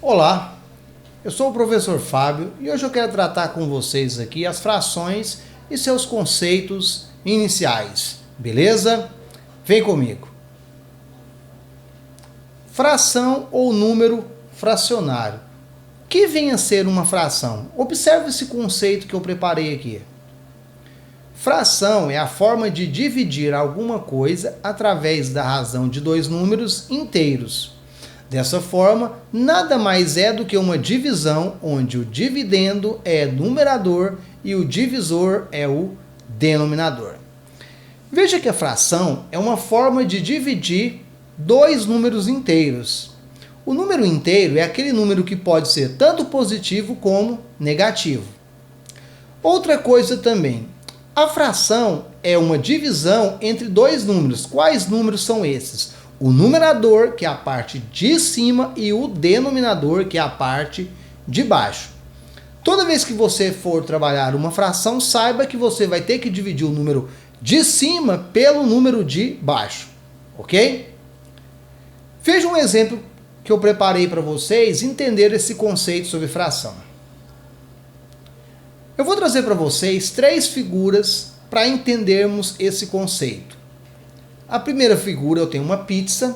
Olá, eu sou o professor Fábio e hoje eu quero tratar com vocês aqui as frações e seus conceitos iniciais, beleza? Vem comigo. Fração ou número fracionário. O que vem a ser uma fração? Observe esse conceito que eu preparei aqui. Fração é a forma de dividir alguma coisa através da razão de dois números inteiros. Dessa forma, nada mais é do que uma divisão onde o dividendo é numerador e o divisor é o denominador. Veja que a fração é uma forma de dividir dois números inteiros. O número inteiro é aquele número que pode ser tanto positivo como negativo. Outra coisa também, a fração é uma divisão entre dois números. Quais números são esses? O numerador, que é a parte de cima, e o denominador, que é a parte de baixo. Toda vez que você for trabalhar uma fração, saiba que você vai ter que dividir o número de cima pelo número de baixo, ok? Veja um exemplo que eu preparei para vocês entender esse conceito sobre fração. Eu vou trazer para vocês três figuras para entendermos esse conceito. A primeira figura, eu tenho uma pizza,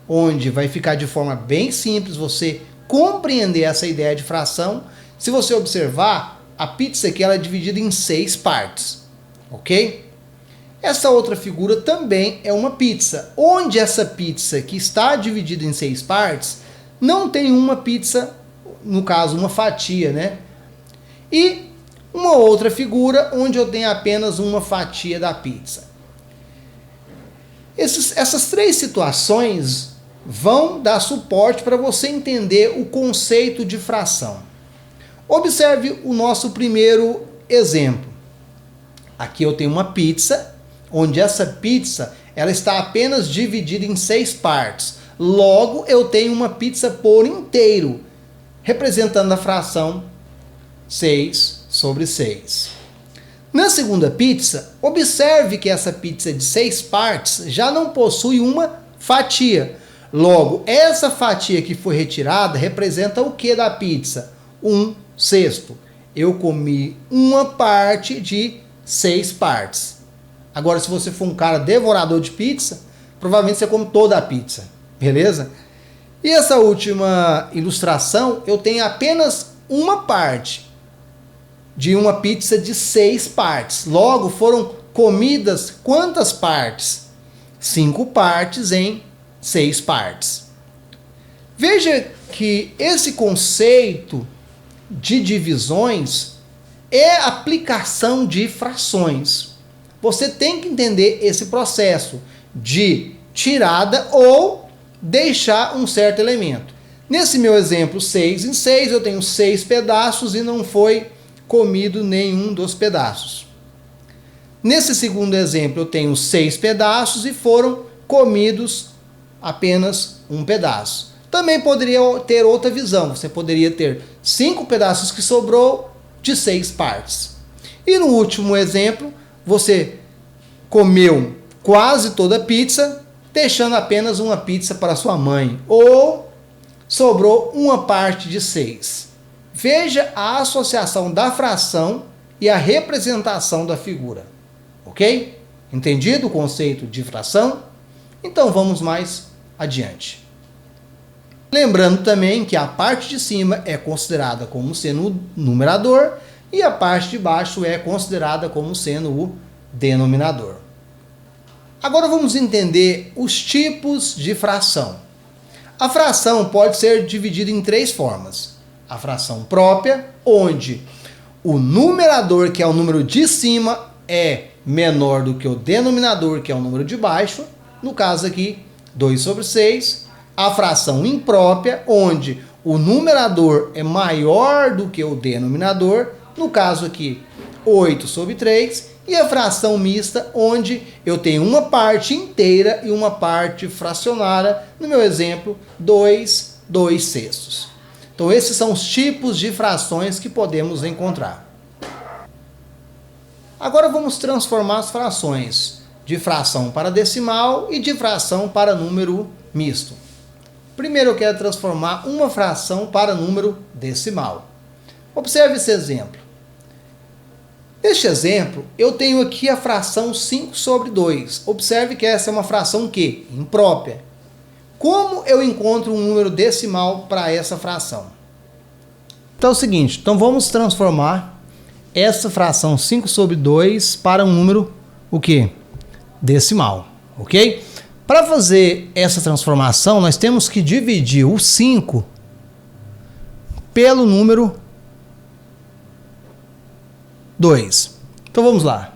onde vai ficar de forma bem simples você compreender essa ideia de fração. Se você observar, a pizza aqui ela é dividida em 6 partes, ok? Essa outra figura também é uma pizza, onde essa pizza que está dividida em 6 partes, não tem uma pizza, no caso uma fatia, né? E uma outra figura, onde eu tenho apenas uma fatia da pizza. Essas três situações vão dar suporte para você entender o conceito de fração. Observe o nosso primeiro exemplo. Aqui eu tenho uma pizza, onde essa pizza ela está apenas dividida em 6 partes. Logo, eu tenho uma pizza por inteiro, representando a fração 6/6. Na segunda pizza, observe que essa pizza de 6 partes já não possui uma fatia. Logo, essa fatia que foi retirada representa o que da pizza? 1/6. Eu comi uma parte de 6 partes. Agora, se você for um cara devorador de pizza, provavelmente você come toda a pizza, beleza? E essa última ilustração, eu tenho apenas uma parte de uma pizza de 6 partes. Logo, foram comidas quantas partes? 5 partes em 6 partes. Veja que esse conceito de divisões é aplicação de frações. Você tem que entender esse processo de tirada ou deixar um certo elemento. Nesse meu exemplo, 6 em 6, eu tenho 6 pedaços e não foi comido nenhum dos pedaços. Nesse segundo exemplo, eu tenho 6 pedaços e foram comidos apenas um pedaço. Também poderia ter outra visão. Você poderia ter 5 pedaços que sobrou de 6 partes. E no último exemplo, você comeu quase toda a pizza, deixando apenas uma pizza para sua mãe. Ou sobrou uma parte de 6. Veja a associação da fração e a representação da figura. Ok? Entendido o conceito de fração? Então vamos mais adiante. Lembrando também que a parte de cima é considerada como sendo o numerador e a parte de baixo é considerada como sendo o denominador. Agora vamos entender os tipos de fração. A fração pode ser dividida em 3 formas. A fração própria, onde o numerador, que é o número de cima, é menor do que o denominador, que é o número de baixo. No caso aqui, 2/6. A fração imprópria, onde o numerador é maior do que o denominador. No caso aqui, 8/3. E a fração mista, onde eu tenho uma parte inteira e uma parte fracionária. No meu exemplo, 2/2. Então, esses são os tipos de frações que podemos encontrar. Agora vamos transformar as frações de fração para decimal e de fração para número misto. Primeiro eu quero transformar uma fração para número decimal. Observe esse exemplo. Neste exemplo, eu tenho aqui a fração 5 sobre 2. Observe que essa é uma fração o quê? Imprópria. Como eu encontro um número decimal para essa fração? Então é o seguinte, vamos transformar essa fração 5 sobre 2 para um número o quê? Decimal, ok? Para fazer essa transformação, nós temos que dividir o 5 pelo número 2. Então vamos lá.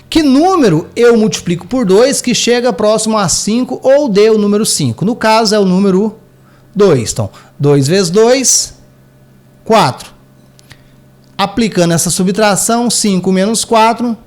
Que número eu multiplico por 2 que chega próximo a 5 ou dê o número 5? No caso é o número 2. Então, 2 vezes 2, 4. Aplicando essa subtração, 5 menos 4,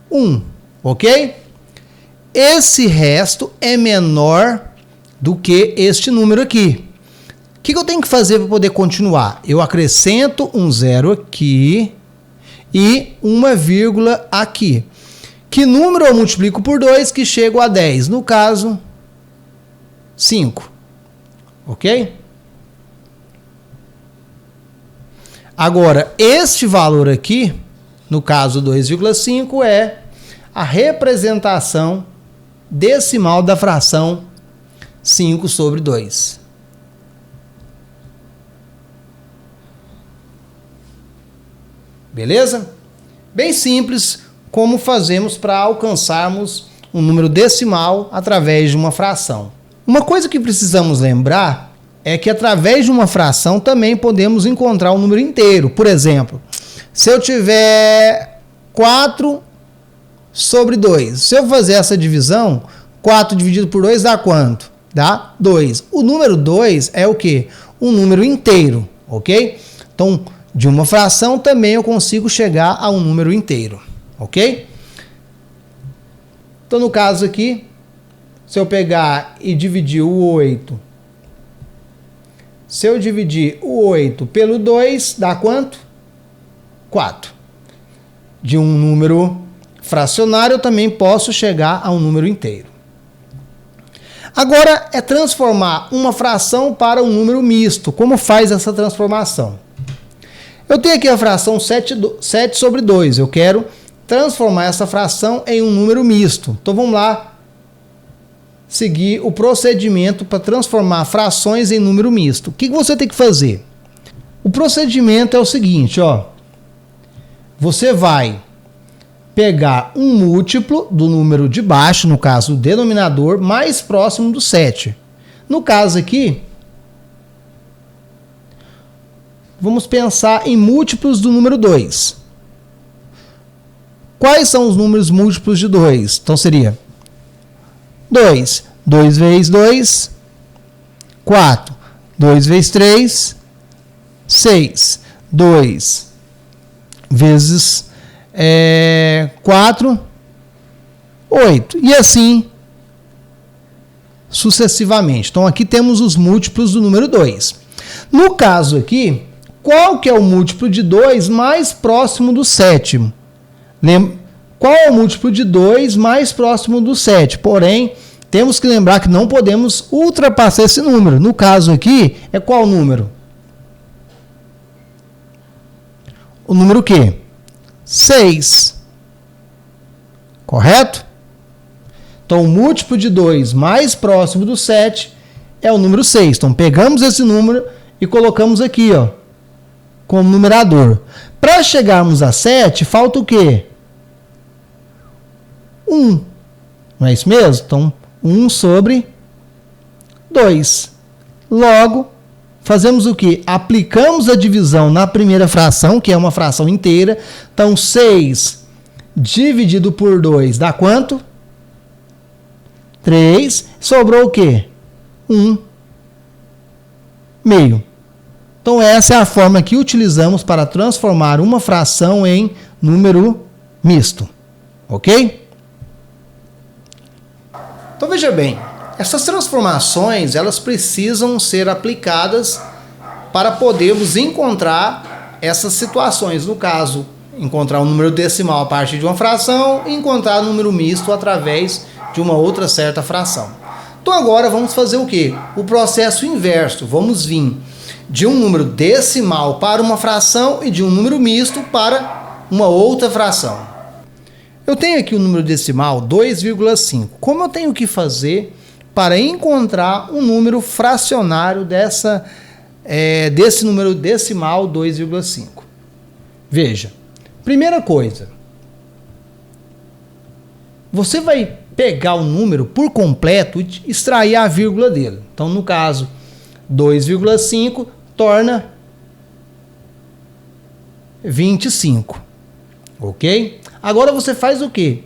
1. Ok? Esse resto é menor do que este número aqui. O que eu tenho que fazer para poder continuar? Eu acrescento um zero aqui e uma vírgula aqui. Que número eu multiplico por 2 que chego a 10? No caso, 5. Ok? Agora, este valor aqui, no caso 2,5, é a representação decimal da fração 5 sobre 2. Beleza? Bem simples como fazemos para alcançarmos um número decimal através de uma fração. Uma coisa que precisamos lembrar é que através de uma fração também podemos encontrar um número inteiro. Por exemplo, se eu tiver 4 sobre 2, se eu fazer essa divisão, 4 dividido por 2 dá quanto? Dá 2. O número 2 é o quê? Um número inteiro, ok? Então, de uma fração também eu consigo chegar a um número inteiro, ok? Então, no caso aqui, se eu pegar e dividir o 8, se eu dividir o 8 pelo 2, dá quanto? 4. De um número fracionário eu também posso chegar a um número inteiro. Agora é transformar uma fração para um número misto. Como faz essa transformação? Eu tenho aqui a fração 7 sobre 2. Eu quero transformar essa fração em um número misto. Então vamos lá seguir o procedimento para transformar frações em número misto. O que você tem que fazer? O procedimento é o seguinte, ó. Você vai pegar um múltiplo do número de baixo, no caso o denominador, mais próximo do 7. No caso aqui, vamos pensar em múltiplos do número 2. Quais são os números múltiplos de 2? Então seria 2. 2 vezes 2, 4. 2 vezes 3, 6. 2 vezes 4, 8. E assim sucessivamente. Então aqui temos os múltiplos do número 2. No caso aqui, qual que é o múltiplo de 2 mais próximo do sétimo? Qual é o múltiplo de 2 mais próximo do 7? Porém, temos que lembrar que não podemos ultrapassar esse número. No caso aqui, é qual número? O número quê? 6. Correto? Então, o múltiplo de 2 mais próximo do 7 é o número 6. Então, pegamos esse número e colocamos aqui, ó, como numerador. Para chegarmos a 7, falta o quê? 1. Não é isso mesmo? Então, 1 sobre 2. Logo, fazemos o quê? Aplicamos a divisão na primeira fração, que é uma fração inteira. Então, 6 dividido por 2 dá quanto? 3. Sobrou o quê? 1 meio. Então, essa é a forma que utilizamos para transformar uma fração em número misto. Ok? Então, veja bem, essas transformações, elas precisam ser aplicadas para podermos encontrar essas situações. No caso, encontrar um número decimal a partir de uma fração e encontrar um número misto através de uma outra certa fração. Então agora vamos fazer o quê? O processo inverso. Vamos vir de um número decimal para uma fração e de um número misto para uma outra fração. Eu tenho aqui o número decimal 2,5. Como eu tenho que fazer para encontrar um número fracionário desse número decimal 2,5? Veja, primeira coisa, você vai pegar o número por completo e extrair a vírgula dele. Então, no caso, 2,5 torna 25, ok? Agora você faz o quê?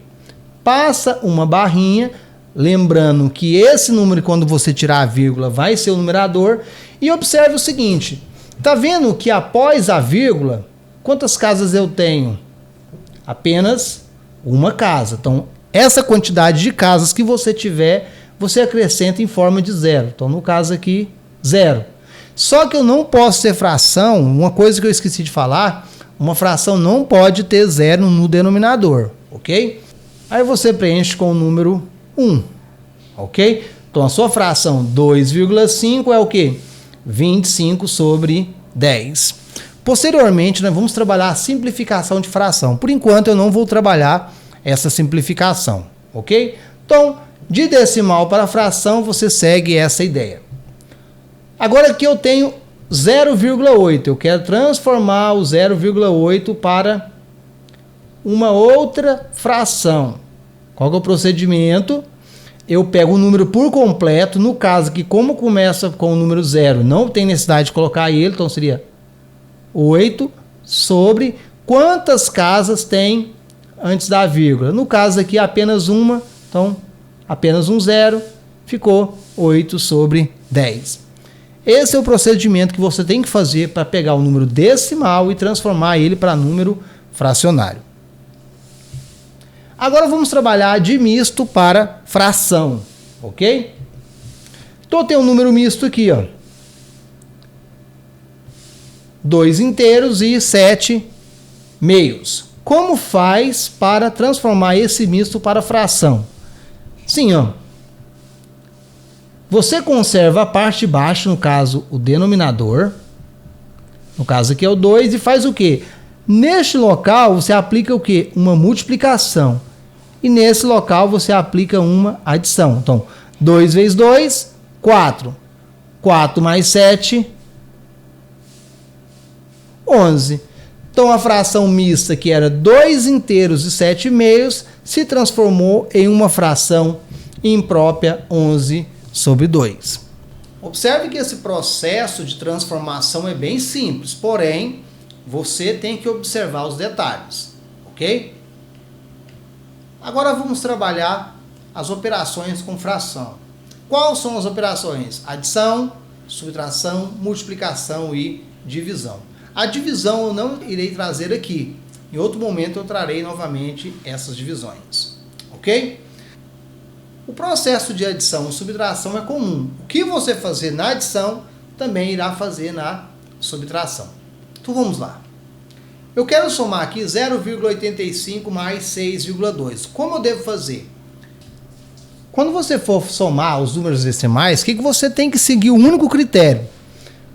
Passa uma barrinha, lembrando que esse número, quando você tirar a vírgula, vai ser o numerador, e observe o seguinte, tá vendo que após a vírgula, quantas casas eu tenho? Apenas uma casa. Então, essa quantidade de casas que você tiver, você acrescenta em forma de zero. Então, no caso aqui, 0. Só que eu não posso ter fração, uma coisa que eu esqueci de falar, uma fração não pode ter zero no denominador, ok? Aí você preenche com o número 1, ok? Então, a sua fração 2,5 é o quê? 25 sobre 10. Posteriormente, nós vamos trabalhar a simplificação de fração. Por enquanto, eu não vou trabalhar essa simplificação, ok? Então, de decimal para fração, você segue essa ideia. Agora aqui eu tenho 0,8. Eu quero transformar o 0,8 para uma outra fração. Qual que é o procedimento? Eu pego o número por completo. No caso aqui, como começa com o número 0, não tem necessidade de colocar ele, então seria 8 sobre quantas casas tem antes da vírgula. No caso aqui, apenas uma, então apenas um 0, ficou 8 sobre 10. Esse é o procedimento que você tem que fazer para pegar o número decimal e transformar ele para número fracionário. Agora vamos trabalhar de misto para fração, ok? Então tem um número misto aqui, ó. 2 inteiros e 7 meios. Como faz para transformar esse misto para fração? Sim, ó. Você conserva a parte de baixo, no caso, o denominador. No caso aqui é o 2, e faz o quê? Neste local, você aplica o quê? Uma multiplicação. E nesse local, você aplica uma adição. Então, 2 vezes 2, 4. 4 mais 7, 11. Então, a fração mista, que era 2 inteiros e 7 meios, se transformou em uma fração imprópria, 11 sobre 2. Observe que esse processo de transformação é bem simples, porém, você tem que observar os detalhes, ok? Agora vamos trabalhar as operações com fração. Quais são as operações? Adição, subtração, multiplicação e divisão. A divisão eu não irei trazer aqui. Em outro momento eu trarei novamente essas divisões, ok? O processo de adição e subtração é comum. O que você fazer na adição, também irá fazer na subtração. Então vamos lá. Eu quero somar aqui 0,85 mais 6,2. Como eu devo fazer? Quando você for somar os números decimais, o que você tem que seguir? O único critério.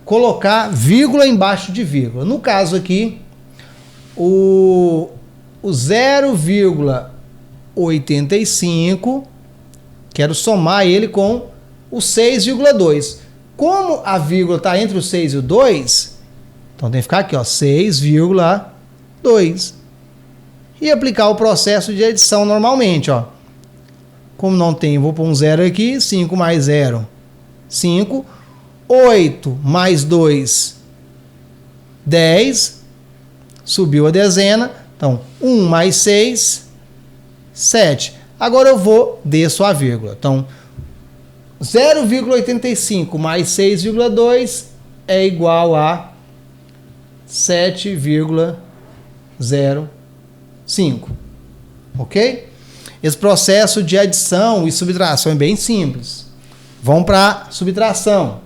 Colocar vírgula embaixo de vírgula. No caso aqui, o 0,85... quero somar ele com o 6,2. Como a vírgula está entre o 6 e o 2, então tem que ficar aqui, ó, 6,2. E aplicar o processo de adição normalmente, ó. Como não tem, vou pôr um 0 aqui, 5 mais 0, 5. 8 mais 2, 10. Subiu a dezena. Então, 1 mais 6, 7. Agora eu vou desço a vírgula. Então, 0,85 mais 6,2 é igual a 7,05. Ok? Esse processo de adição e subtração é bem simples. Vamos para subtração.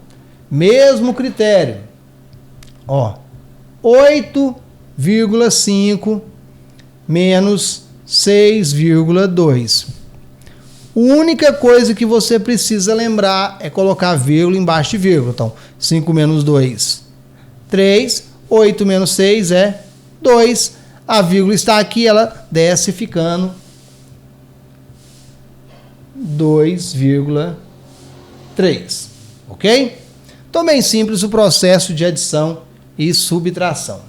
Mesmo critério. Ó, 8,5 menos 6,2. A única coisa que você precisa lembrar é colocar vírgula embaixo de vírgula. Então, 5 menos 2, 3. 8 menos 6 é 2. A vírgula está aqui, ela desce ficando 2,3. Ok? Então, bem simples o processo de adição e subtração.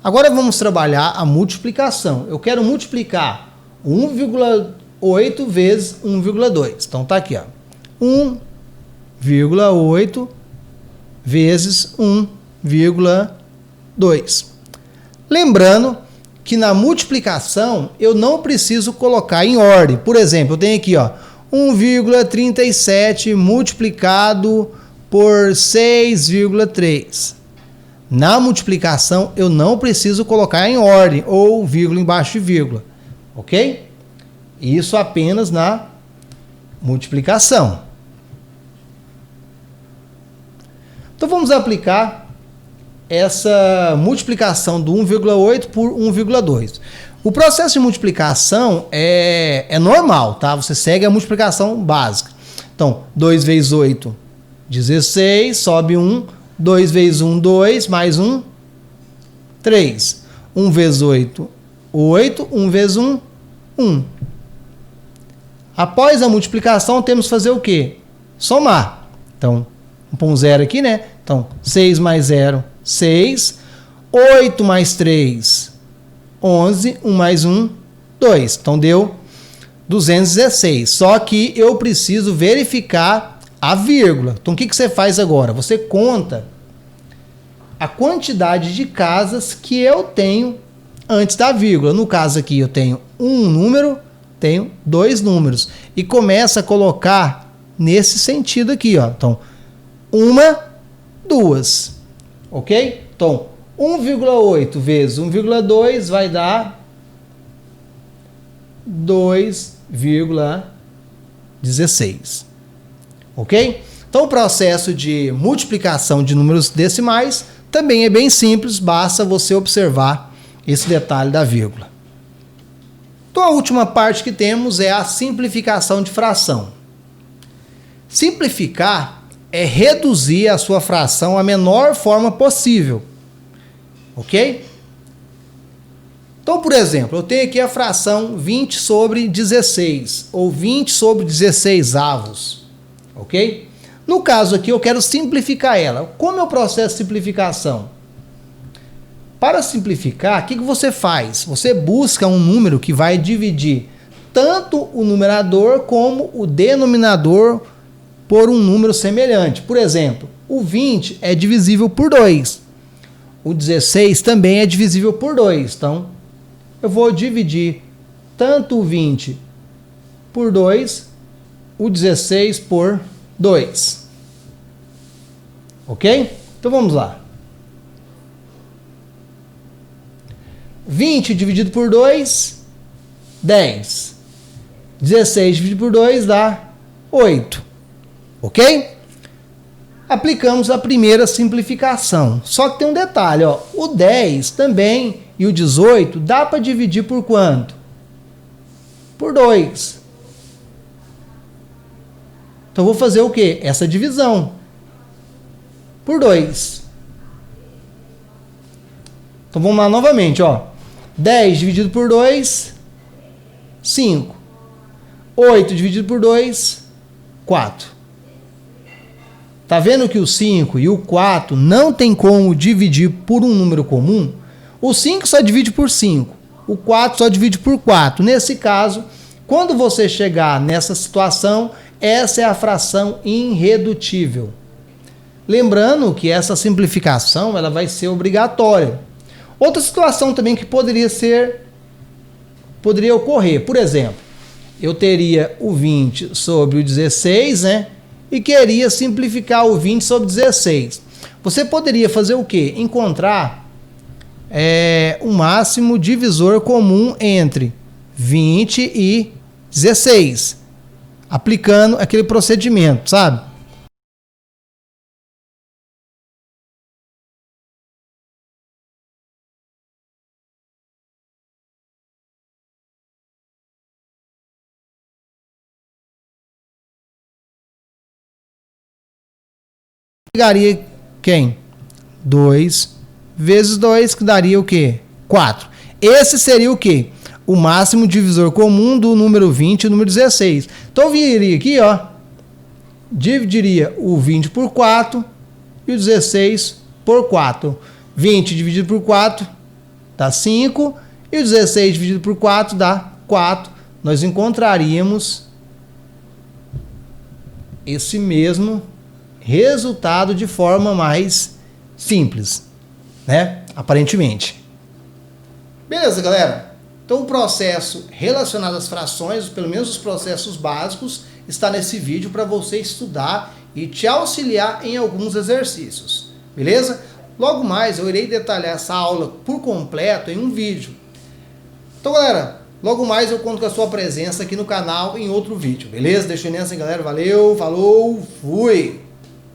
Agora vamos trabalhar a multiplicação. Eu quero multiplicar 1,8 vezes 1,2. Então tá aqui, ó. 1,8 vezes 1,2. Lembrando que na multiplicação eu não preciso colocar em ordem. Por exemplo, eu tenho aqui, ó, 1,37 multiplicado por 6,3. Na multiplicação, eu não preciso colocar em ordem ou vírgula embaixo de vírgula, ok? Isso apenas na multiplicação. Então, vamos aplicar essa multiplicação do 1,8 por 1,2. O processo de multiplicação é normal, tá? Você segue a multiplicação básica. Então, 2 vezes 8, 16, sobe 1. 2 vezes 1, 2, mais 1, 3. 1 vezes 8, 8. 1 vezes 1, 1. Após a multiplicação, temos que fazer o quê? Somar. Então, vamos pôr um zero aqui, né? Então, 6 mais 0, 6. 8 mais 3, 11. 1 mais 1, 2. Então, deu 216. Só que eu preciso verificar a vírgula. Então, o que você faz agora? Você conta a quantidade de casas que eu tenho antes da vírgula. No caso aqui, eu tenho um número, tenho dois números. E começa a colocar nesse sentido aqui, ó. Então, 1, 2. Ok? Então, 1,8 vezes 1,2 vai dar 2,16. Ok? Então, o processo de multiplicação de números decimais também é bem simples, basta você observar esse detalhe da vírgula. Então, a última parte que temos é a simplificação de fração. Simplificar é reduzir a sua fração à menor forma possível. Ok? Então, por exemplo, eu tenho aqui a fração 20 sobre 16, ou 20 sobre 16 avos. Ok? No caso aqui, eu quero simplificar ela. Como é o processo de simplificação? Para simplificar, o que você faz? Você busca um número que vai dividir tanto o numerador como o denominador por um número semelhante. Por exemplo, o 20 é divisível por 2. O 16 também é divisível por 2. Então, eu vou dividir tanto o 20 por 2, o 16 por 2. Ok? Então vamos lá. 20 dividido por 2, 10. 16 dividido por 2 dá 8. Ok? Aplicamos a primeira simplificação. Só que tem um detalhe, ó. O 10 também e o 18 dá para dividir por quanto? Por 2. Então, eu vou fazer o quê? Essa divisão. Por 2. Então, vamos lá novamente, ó. 10 dividido por 2, 5. 8 dividido por 2, 4. Tá vendo que o 5 e o 4 não tem como dividir por um número comum? O 5 só divide por 5. O 4 só divide por 4. Nesse caso, quando você chegar nessa situação, essa é a fração irredutível. Lembrando que essa simplificação ela vai ser obrigatória. Outra situação também que poderia ocorrer, por exemplo, eu teria o 20 sobre o 16, né? E queria simplificar o 20 sobre 16. Você poderia fazer o quê? Encontrar o máximo divisor comum entre 20 e 16. Aplicando aquele procedimento, sabe? Pegaria quem? 2 vezes 2, que daria o quê? 4. Esse seria o quê? O máximo divisor comum do número 20 e o número 16. Então eu viria aqui, ó, dividiria o 20 por 4 e o 16 por 4. 20 dividido por 4 dá 5 e o 16 dividido por 4 dá 4. Nós encontraríamos esse mesmo resultado de forma mais simples, né? Aparentemente. Beleza, galera? Então o processo relacionado às frações, pelo menos os processos básicos, está nesse vídeo para você estudar e te auxiliar em alguns exercícios. Beleza? Logo mais eu irei detalhar essa aula por completo em um vídeo. Então, galera, logo mais eu conto com a sua presença aqui no canal em outro vídeo. Beleza? Deixa eu ir nessa, galera. Valeu, falou, fui!